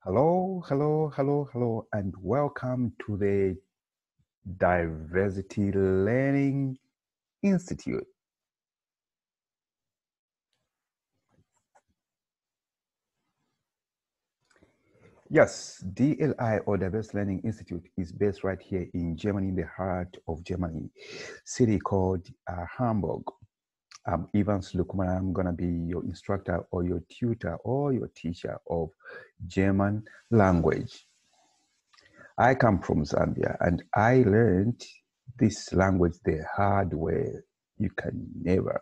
Hello, hello, hello, hello, and welcome to the Diversity Learning Institute. Yes, DLI or Diversity Learning Institute is based right here in Germany, in the heart of Germany, city called Hamburg. I'm Evans Lukman. I'm going to be your instructor or your tutor or your teacher of German language. I come from Zambia and I learned this language the hard way. You can never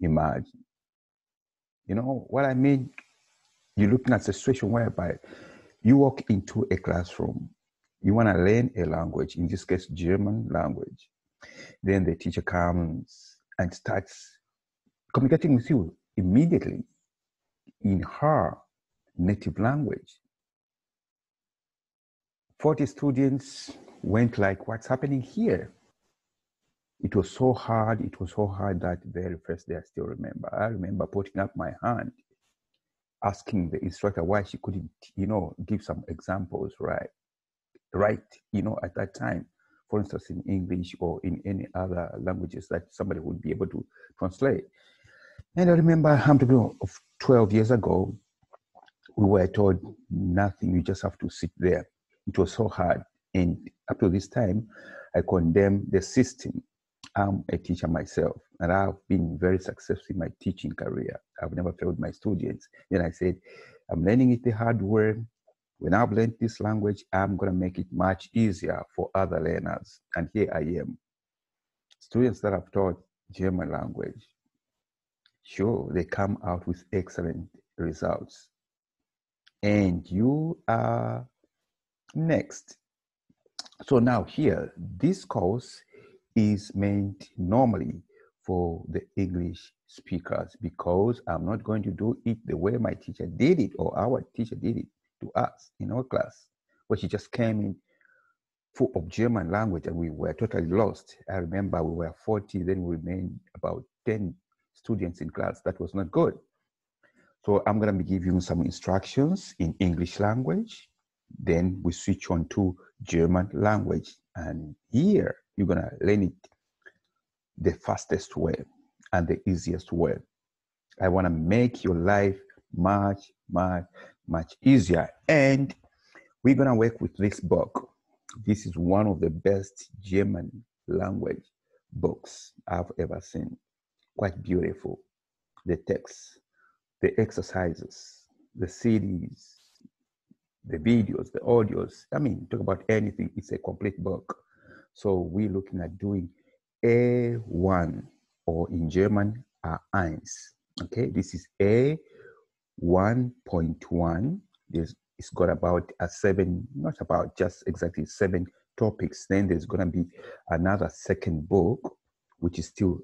imagine. You know what I mean? You're looking at a situation whereby you walk into a classroom, you want to learn a language, in this case, German language. Then the teacher comes and starts communicating with you immediately in her native language. 40 students went like, what's happening here? It was so hard. It was so hard that very first day I still remember. I remember putting up my hand, asking the instructor why she couldn't, give some examples, right, at that time. For instance, in English or in any other languages that somebody would be able to translate. And I remember of 12 years ago, we were told nothing, you just have to sit there. It was so hard. And up to this time, I condemn the system. I'm a teacher myself, and I've been very successful in my teaching career. I've never failed my students. Then I said, I'm learning it the hard way. When I've learned this language, I'm going to make it much easier for other learners. And here I am. Students that have taught German language, sure, they come out with excellent results. And you are next. So now here, this course is meant normally for the English speakers because I'm not going to do it the way my teacher did it or our teacher did it to us in our class, where she just came in full of German language and we were totally lost. I remember we were 40, then we remained about 10 students in class. That was not good. So I'm going to be giving you some instructions in English language. Then we switch on to German language. And here you're going to learn it the fastest way and the easiest way. I want to make your life much, much, much easier. And we're going to work with this book. This is one of the best German language books I've ever seen. Quite beautiful. The text, the exercises, the CDs, the videos, the audios. I mean, talk about anything. It's a complete book. So we're looking at doing A1 or in German, A1. Okay, this is A1.1. It's got about just exactly 7 topics. Then there's going to be another second book, which is still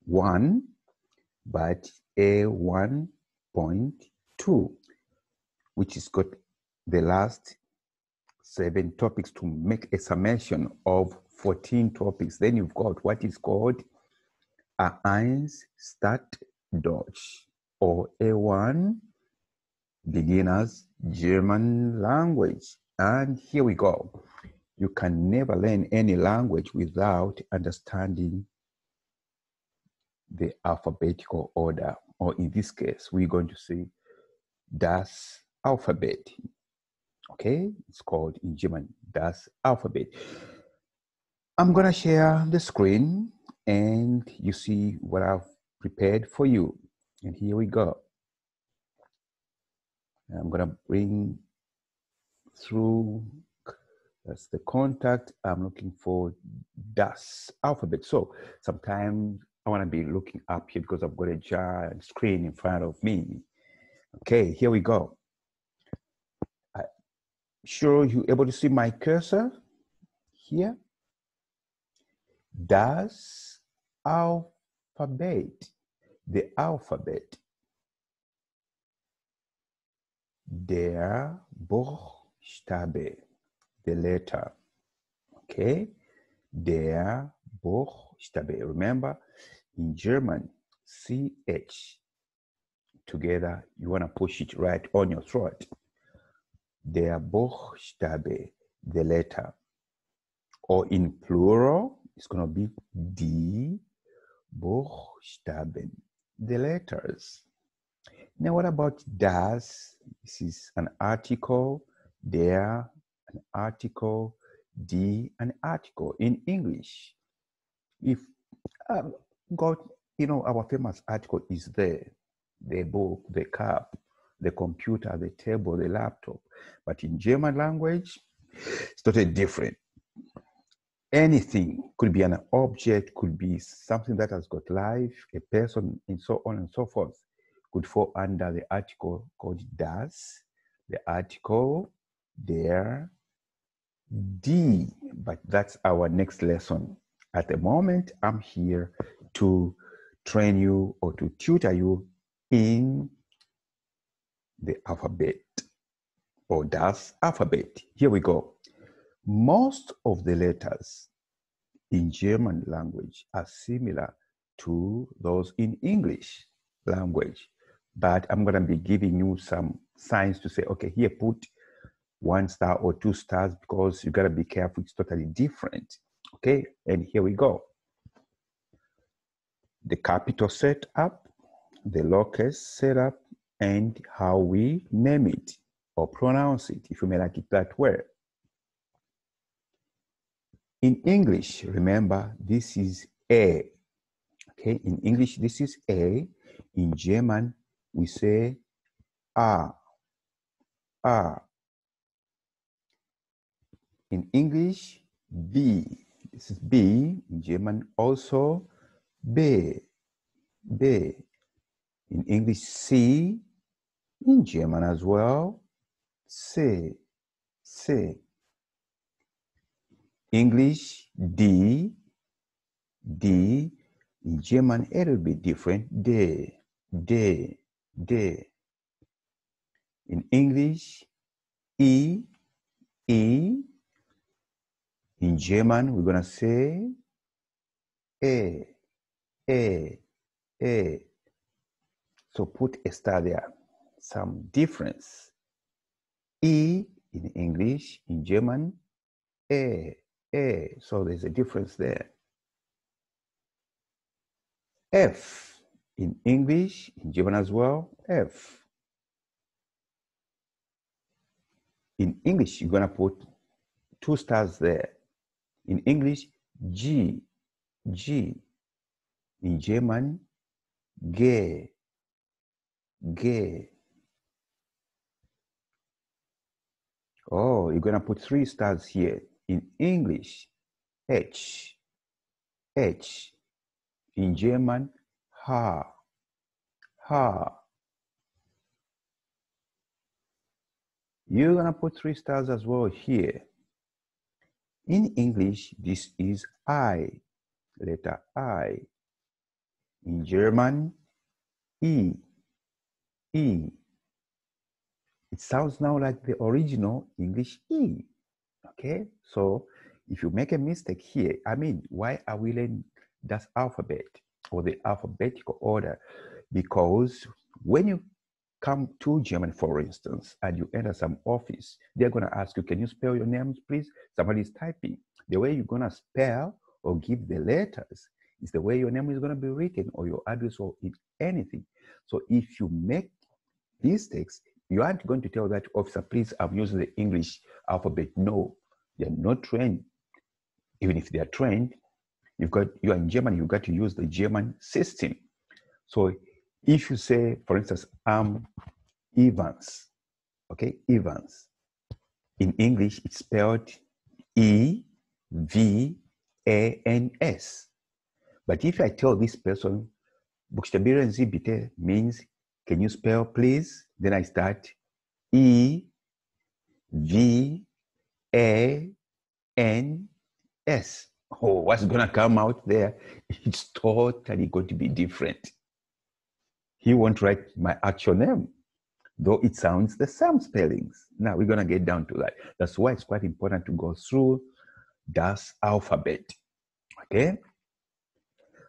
1, but A1.2, which has got the last 7 topics to make a summation of 14 topics. Then you've got what is called A1 Start Deutsch or A1 Beginners German Language. And here we go. You can never learn any language without understanding the alphabetical order, or in this case, we're going to see das Alphabet. Okay, it's called in German das Alphabet. I'm going to share the screen and you see what I've prepared for you. And here we go. I'm going to bring through, that's the contact. I'm looking for das Alphabet. So sometimes I want to be looking up here because I've got a giant screen in front of me. Okay, here we go. Sure, you're able to see my cursor here. Das Alphabet, the alphabet. Der Buchstabe, the letter. Okay, der Buchstabe. Remember, in German, CH together, you want to push it right on your throat. der Buchstabe, the letter. Or in plural, it's going to be die Buchstaben, the letters. Now, what about das? This is an article, der, an article, die, an article. In English, if got, our famous article is there, the book, the cup, the computer, the table, the laptop. But in German language, it's totally different. Anything could be an object, could be something that has got life, a person, and so on and so forth, could fall under the article called das, the article, der, die. But that's our next lesson. At the moment, I'm here to train you or to tutor you in the alphabet or das alphabet. Here we go. Most of the letters in German language are similar to those in English language, but I'm going to be giving you some signs to say, okay, here put 1 star or 2 stars because you got to be careful. It's totally different. Okay, and here we go. The capital setup, the lowercase setup, and how we name it or pronounce it, if you may like it that way. In English, remember, this is A. Okay, in English, this is A. In German, we say A. A. In English, B. This is B. In German, also B. B. In English, C. In German as well, C. C. English, D. D. In German, a little bit different. D. D. D. In English, E. E. In German, we're going to say A. A. A. So put a star there. Some difference. E in English, in German, A. A. So there's a difference there. F in English, in German as well, F. In English, you're going to put 2 stars there. In English, G. G. In German, G. G. Oh, you're going to put 3 stars here. In English, H. H. In German, H. H. You're going to put 3 stars as well here. In English, this is I, letter I. In German, E. E. It sounds now like the original English E. Okay, so if you make a mistake here, why are we learning that alphabet or the alphabetical order? Because when you come to Germany, for instance, and you enter some office, they're going to ask you, can you spell your names, please? Somebody's typing. The way you're going to spell or give the letters is the way your name is going to be written or your address or anything. So if you make mistakes, you aren't going to tell that officer, please, I'm using the English alphabet. No, they're not trained. Even if they're trained, you are in Germany, you got to use the German system. So if you say, for instance, I'm Evans, okay, Evans. In English, it's spelled E-V-A-N-S. But if I tell this person, Buchstabieren Sie bitte means, can you spell please? Then I start E-V-A-N-S. Oh, what's going to come out there? It's totally going to be different. He won't write my actual name, though it sounds the same spellings. Now we're going to get down to that. That's why it's quite important to go through das alphabet. Okay?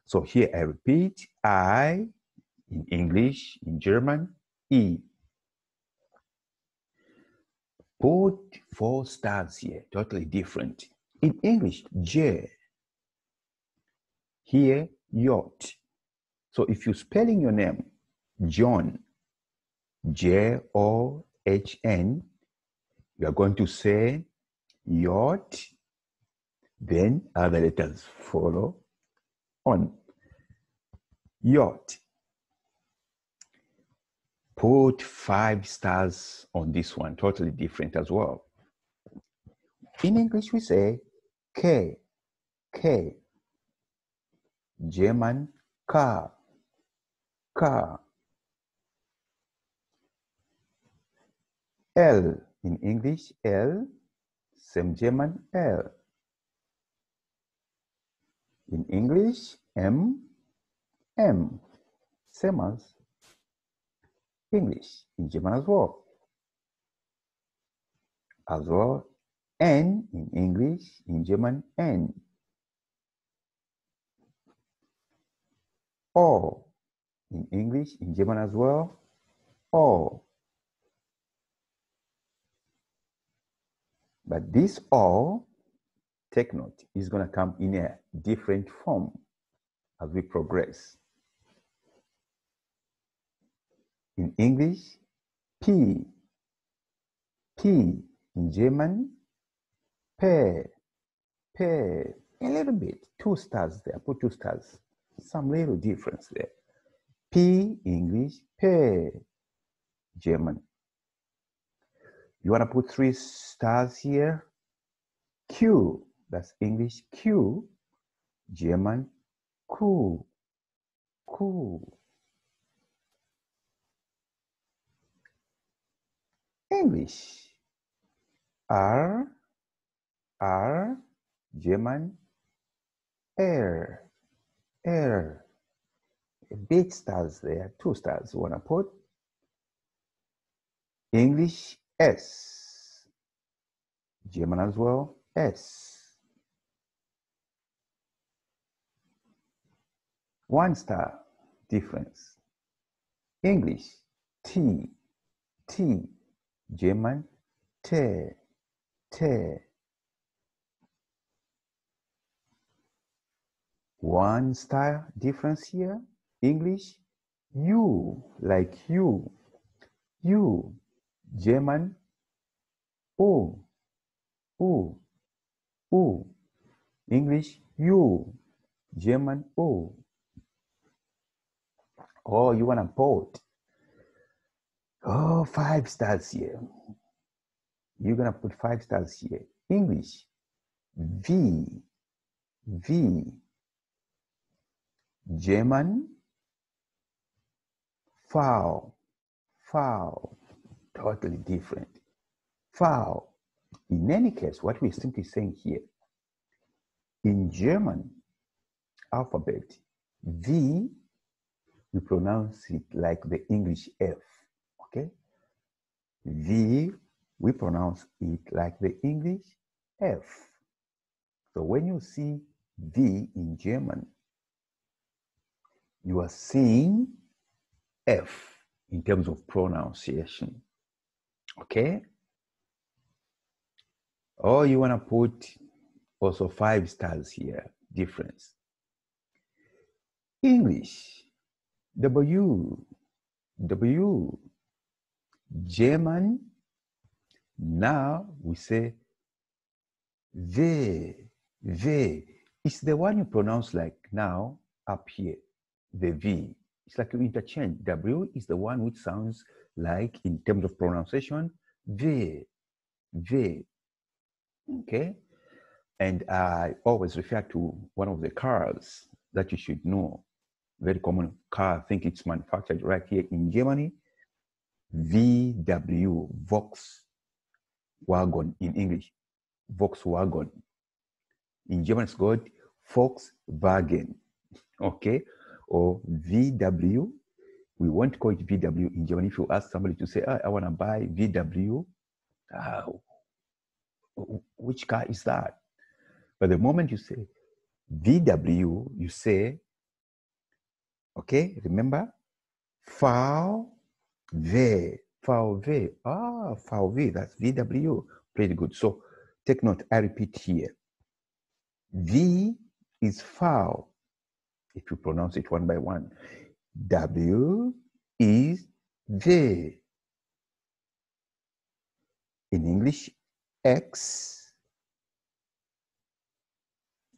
So here I repeat, I in English, in German, E. Put 4 stars here, totally different. In English, J. Here, yacht. So if you're spelling your name, John, John, you are going to say yacht, then other letters follow on. Yacht. Put 5 stars on this one, totally different as well. In English, we say K. German, car. L. In English, L. Same German, L. In English, M. Same as English, in German as well. N in English, in German, N. O in English, in German as well, O. But this O, take note, is going to come in a different form as we progress. In English, P. In German, P. A little bit, 2 stars there, put 2 stars. Some little difference there. P, English, P, German. You want to put 3 stars here? Q, that's English, Q, German, Q. English, R, German, air. Big stars there, 2 stars you want to put. English, S. German as well, S. 1 star difference. English, T. German, T. 1 star difference here. English, U, like you. German, O. English, U. German, O. Oh, you want to put 5 stars here. You're going to put 5 stars here. English, V. German, foul. Totally different. Foul. In any case, what we're simply saying here, in German alphabet, V, we pronounce it like the English F, okay? V, we pronounce it like the English F. So when you see V in German, you are seeing F in terms of pronunciation, okay? Or you want to put also 5 stars here, difference. English, W. German, now we say V. It's the one you pronounce like now up here, the V. It's like you interchange. W is the one which sounds like, in terms of pronunciation, V. Okay? And I always refer to one of the cars that you should know. Very common car, I think it's manufactured right here in Germany. VW, Volkswagen in English. Volkswagen. In German, it's called Volkswagen. Okay? Or VW. We won't call it VW in Germany. If you ask somebody to say, I want to buy VW, which car is that? But the moment you say VW, you say, okay, remember, VW. VW. Ah, VW, that's VW. Pretty good. So take note, I repeat here. V is foul, if you pronounce it one by one. W is the. In English, X,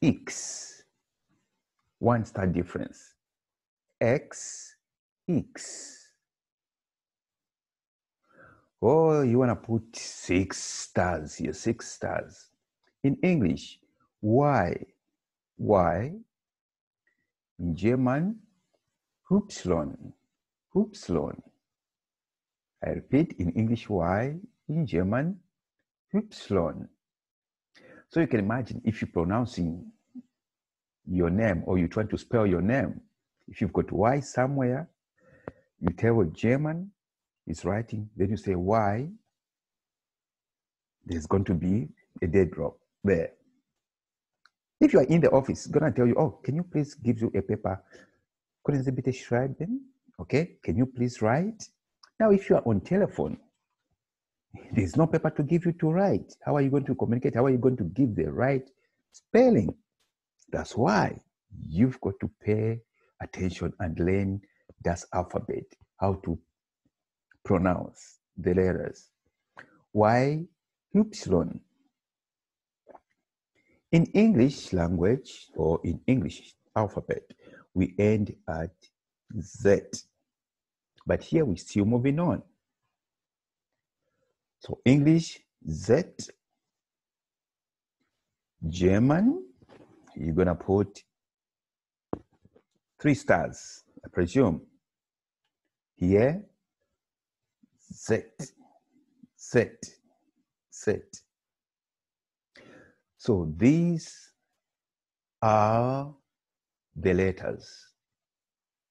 X. One star difference. X, X. Oh, you want to put 6 stars here, 6 stars. In English, Y. Y. In German, Upsilon. Upsilon. I repeat, in English, Y. In German, Upsilon. So you can imagine if you're pronouncing your name or you're trying to spell your name, if you've got Y somewhere, you tell a German is writing, then you say Y, there's going to be a dead drop there. If you are in the office, it's going to tell you, oh, can you please give you a paper? Können Sie bitte schreiben? Okay, can you please write? Now, if you are on telephone, there's no paper to give you to write. How are you going to communicate? How are you going to give the right spelling? That's why you've got to pay attention and learn that alphabet, how to pronounce the letters. Y, Upsilon. In English language or in English alphabet, we end at Z. But here we're still moving on. So English, Z. German, you're going to put 3 stars, I presume. Here, Z, Z, Z. So these are the letters,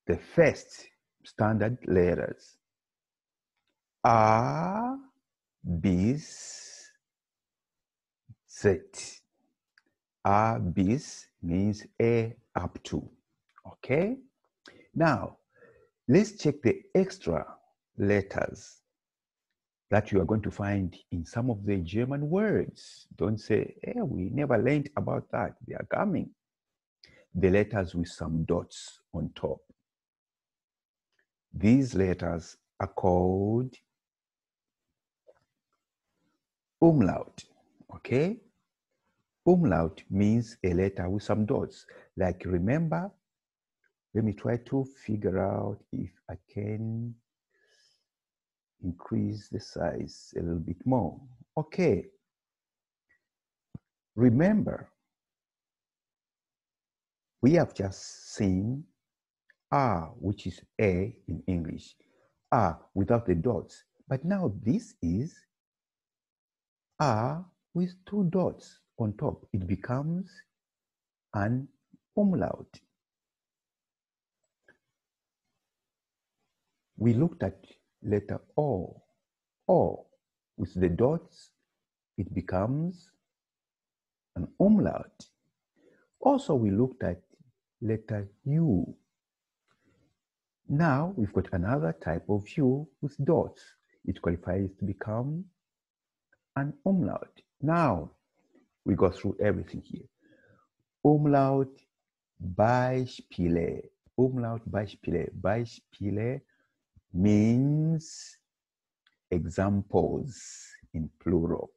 the first standard letters. A, bis, Z. A bis means A up to. Okay? Now, let's check the extra letters that you are going to find in some of the German words. Don't say, hey, we never learned about that. They are coming. The letters with some dots on top. These letters are called umlaut. Okay? Umlaut means a letter with some dots. Like, remember, let me try to figure out if I can increase the size a little bit more. Okay. Remember, we have just seen R, which is A in English. R without the dots. But now this is R with 2 dots on top. It becomes an umlaut. We looked at letter O. O with the dots, it becomes an umlaut. Also, we looked at letter U. Now we've got another type of U with dots. It qualifies to become an umlaut. Now we go through everything here. Umlaut, Beispiele. Umlaut, Beispiele. Beispiele means examples in plural.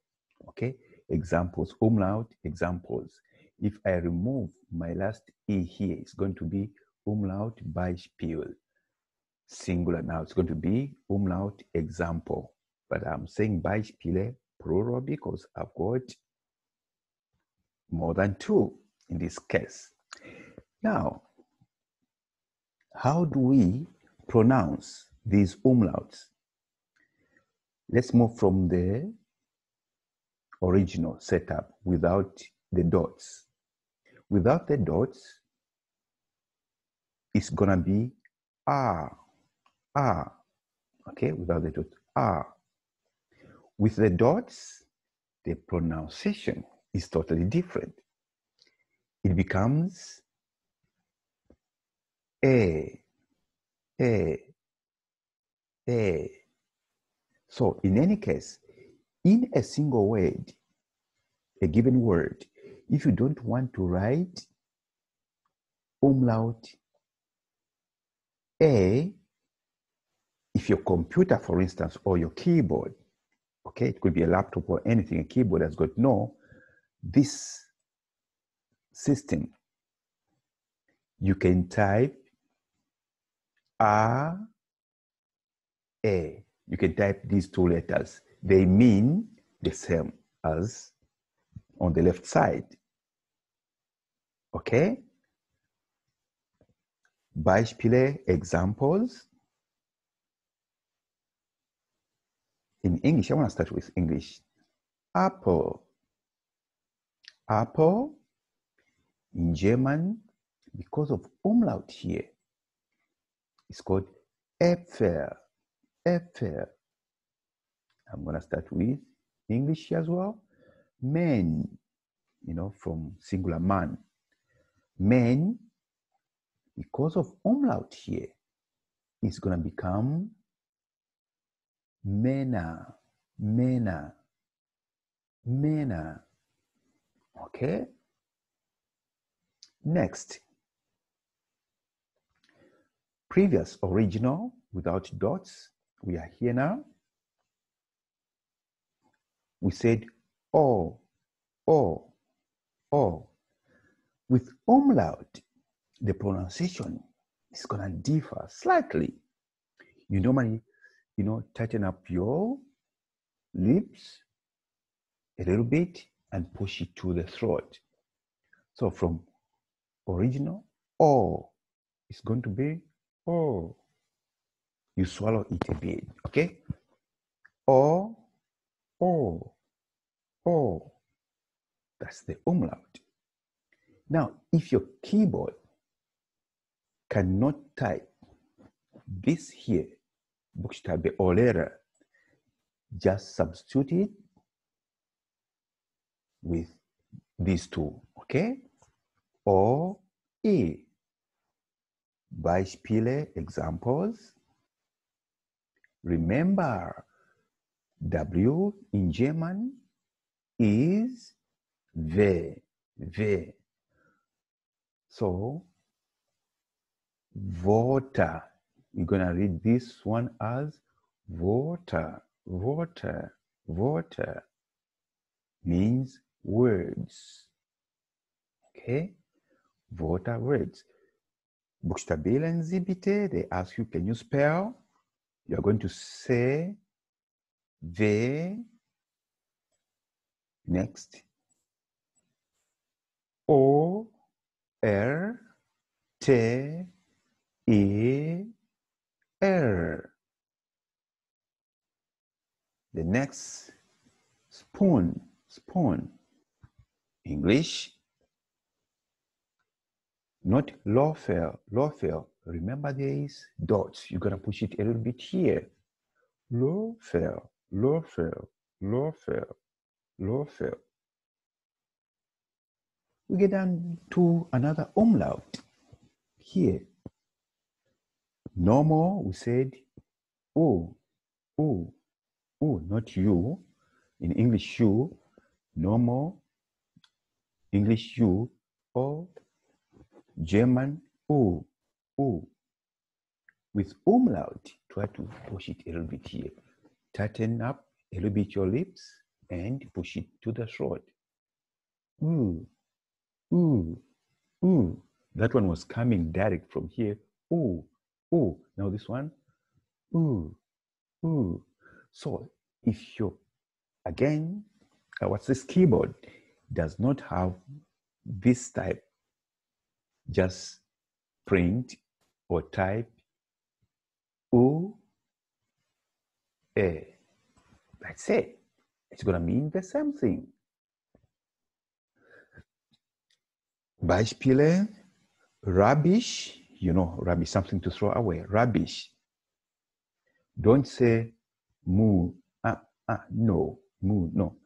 Okay? Examples. Umlaut, examples. If I remove my last E here, it's going to be Umlaut, Beispiel. Singular now, it's going to be umlaut example. But I'm saying Beispiele plural because I've got more than 2 in this case. Now, how do we pronounce these umlauts? Let's move from the original setup without the dots. Without the dots, it's gonna be R. R. Okay, without the dots, R. With the dots, the pronunciation is totally different. It becomes A, A, A. So in any case, in a single word, a given word, if you don't want to write umlaut A, if your computer, for instance, or your keyboard, okay, it could be a laptop or anything, a keyboard has got no, this system, you can type R, A. You can type these two letters. They mean the same as on the left side. Okay? Beispiele, examples. In English, I want to start with English. Apple. Apple. In German, because of umlaut here, it's called Äpfel. Äpfel. I'm going to start with English as well. Men, from singular man. Men, because of umlaut here, it's going to become Männer. Männer. Männer. Okay? Next. Previous original without dots. We are here now. We said O, O, O. With umlaut, the pronunciation is going to differ slightly. You normally, tighten up your lips a little bit and push it to the throat. So from original, O, it's going to be O. You swallow it a bit, okay? O, O, O. That's the umlaut. Now, if your keyboard cannot type this here, Buchstabe or letter, just substitute it with these two, okay? O, E. Beispiele, examples. Remember, W in German is V. So, water. We're going to read this one as water. Water means words. Okay? Water, words. Buchstabieren Sie bitte. They ask you, can you spell? You're going to say V. Next. O, R, T, E, R. The next, spoon. English. Not loafer. Remember there is dots. You're going to push it a little bit here. Loafer. We get down to another umlaut here. Normal, we said O, not you. In English, you. Normal, English, you. Or German, O. With umlaut, try to push it a little bit here. Tighten up a little bit your lips and push it to the throat. Ooh. That one was coming direct from here. Ooh. Now this one. Ooh. So if you, again, what's this keyboard does not have this type, just print or type ooh, eh. That's it. It's going to mean the same thing. Beispiele, rubbish, rubbish, something to throw away, rubbish. Don't say moo, no, moo, no.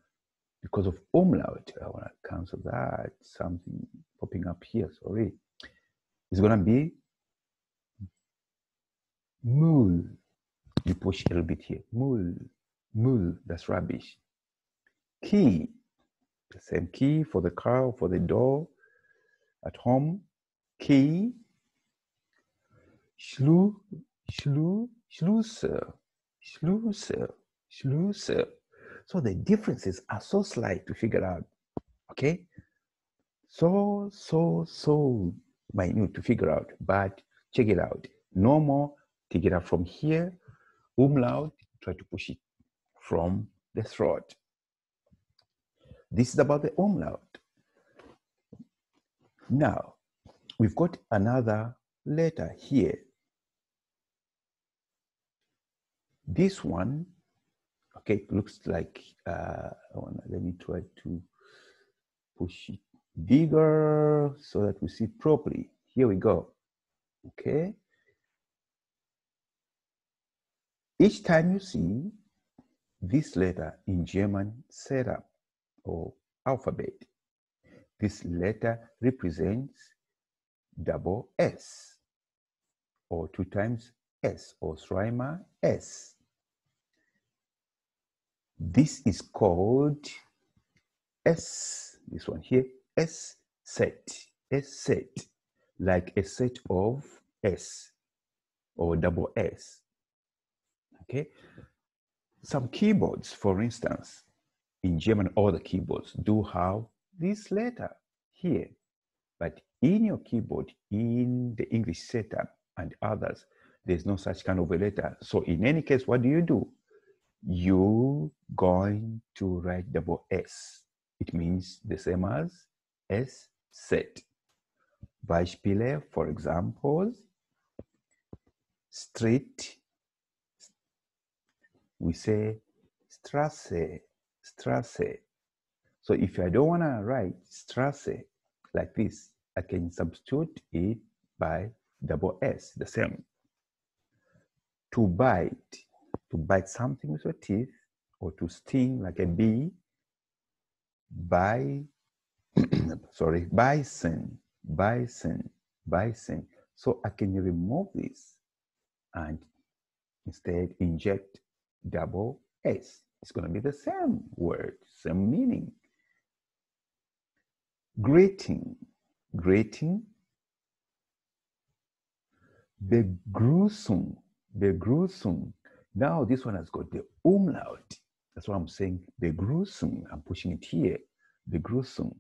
Because of umlaut, I want to cancel that, something popping up here, sorry. It's going to be mool. You push a little bit here, mool. Müll, that's rubbish. Key, the same key for the car, for the door at home. Key. Schlüssel. So the differences are so slight to figure out, okay? So minute to figure out, but check it out. Normal, take it out from here. Umlaut, try to push it from the throat. This is about the umlaut. Now, we've got another letter here. This one, okay, looks like, let me try to push it bigger so that we see it properly. Here we go, okay? Each time you see this letter in German setup or alphabet, this letter represents double S or 2 times S or Schreiber S. This is called S, this one here, S set, like a set of S or double S, okay? Some keyboards, for instance, in German, all the keyboards do have this letter here, but in your keyboard, in the English setup and others, there's no such kind of a letter. So in any case, what do? You're going to write double S. It means the same as S set. Beispiele, for example, street, we say Straße. So if I don't want to write Straße like this, I can substitute it by double S, the same. To bite something with your teeth, or to sting like a bee, bison. So I can remove this and instead inject double S. It's going to be the same word, same meaning. Greeting. Begrüßung. Now this one has got the umlaut. That's why I'm saying Begrüßung. I'm pushing it here. Begrüßung.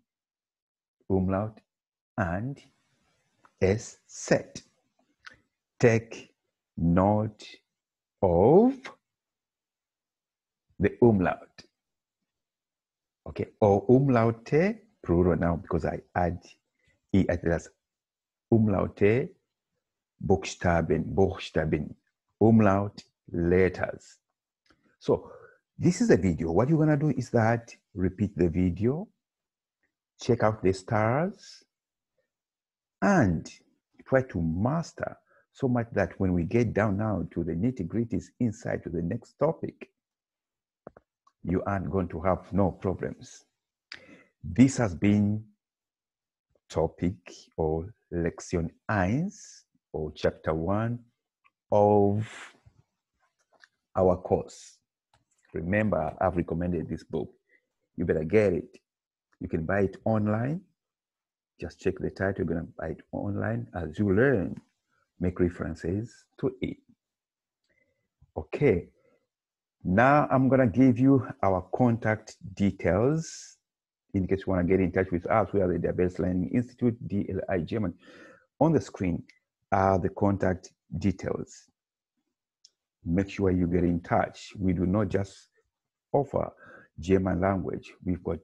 Umlaut and S set. Take note of the umlaut. Okay, or umlaute, plural now because I add E as umlaute, Buchstaben, umlaut, letters. So this is a video. What you're gonna do is that repeat the video, check out the stars, and try to master so much that when we get down now to the nitty-gritties inside to the next topic, you aren't going to have no problems. This has been topic or Lektion 1 or chapter 1 of our course. Remember, I've recommended this book. You better get it. You can buy it online. Just check the title. You're going to buy it online as you learn. Make references to it. Okay. Now I'm going to give you our contact details in case you want to get in touch with us. We are the Diabetes Learning Institute, DLI German. On the screen are the contact details. Make sure you get in touch. We do not just offer German language. We've got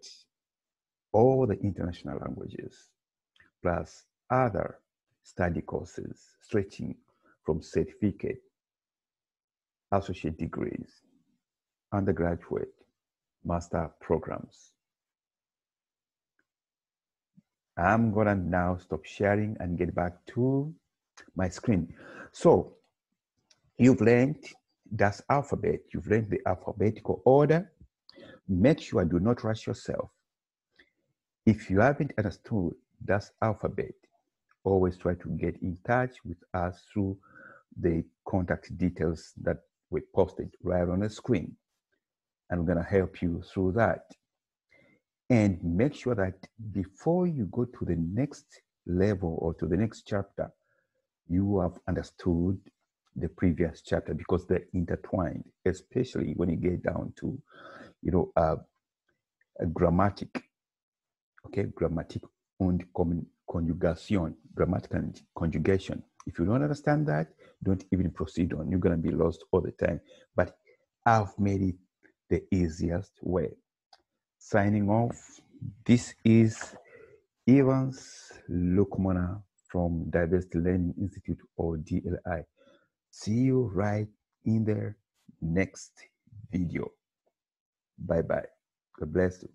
all the international languages, plus other study courses stretching from certificate, associate degrees, undergraduate, master programs. I'm gonna now stop sharing and get back to my screen. So you've learned das alphabet, you've learned the alphabetical order. Make sure do not rush yourself. If you haven't understood das alphabet, always try to get in touch with us through the contact details that we posted right on the screen. I'm going to help you through that. And make sure that before you go to the next level or to the next chapter, you have understood the previous chapter, because they're intertwined, especially when you get down to, a grammatic, okay, grammatic and conjugation, grammatical and conjugation. If you don't understand that, don't even proceed on. You're going to be lost all the time. But I've made it the easiest way. Signing off, this is Evans Lukmana from Diversity Learning Institute, or DLI. See you right in the next video. Bye-bye. God bless you.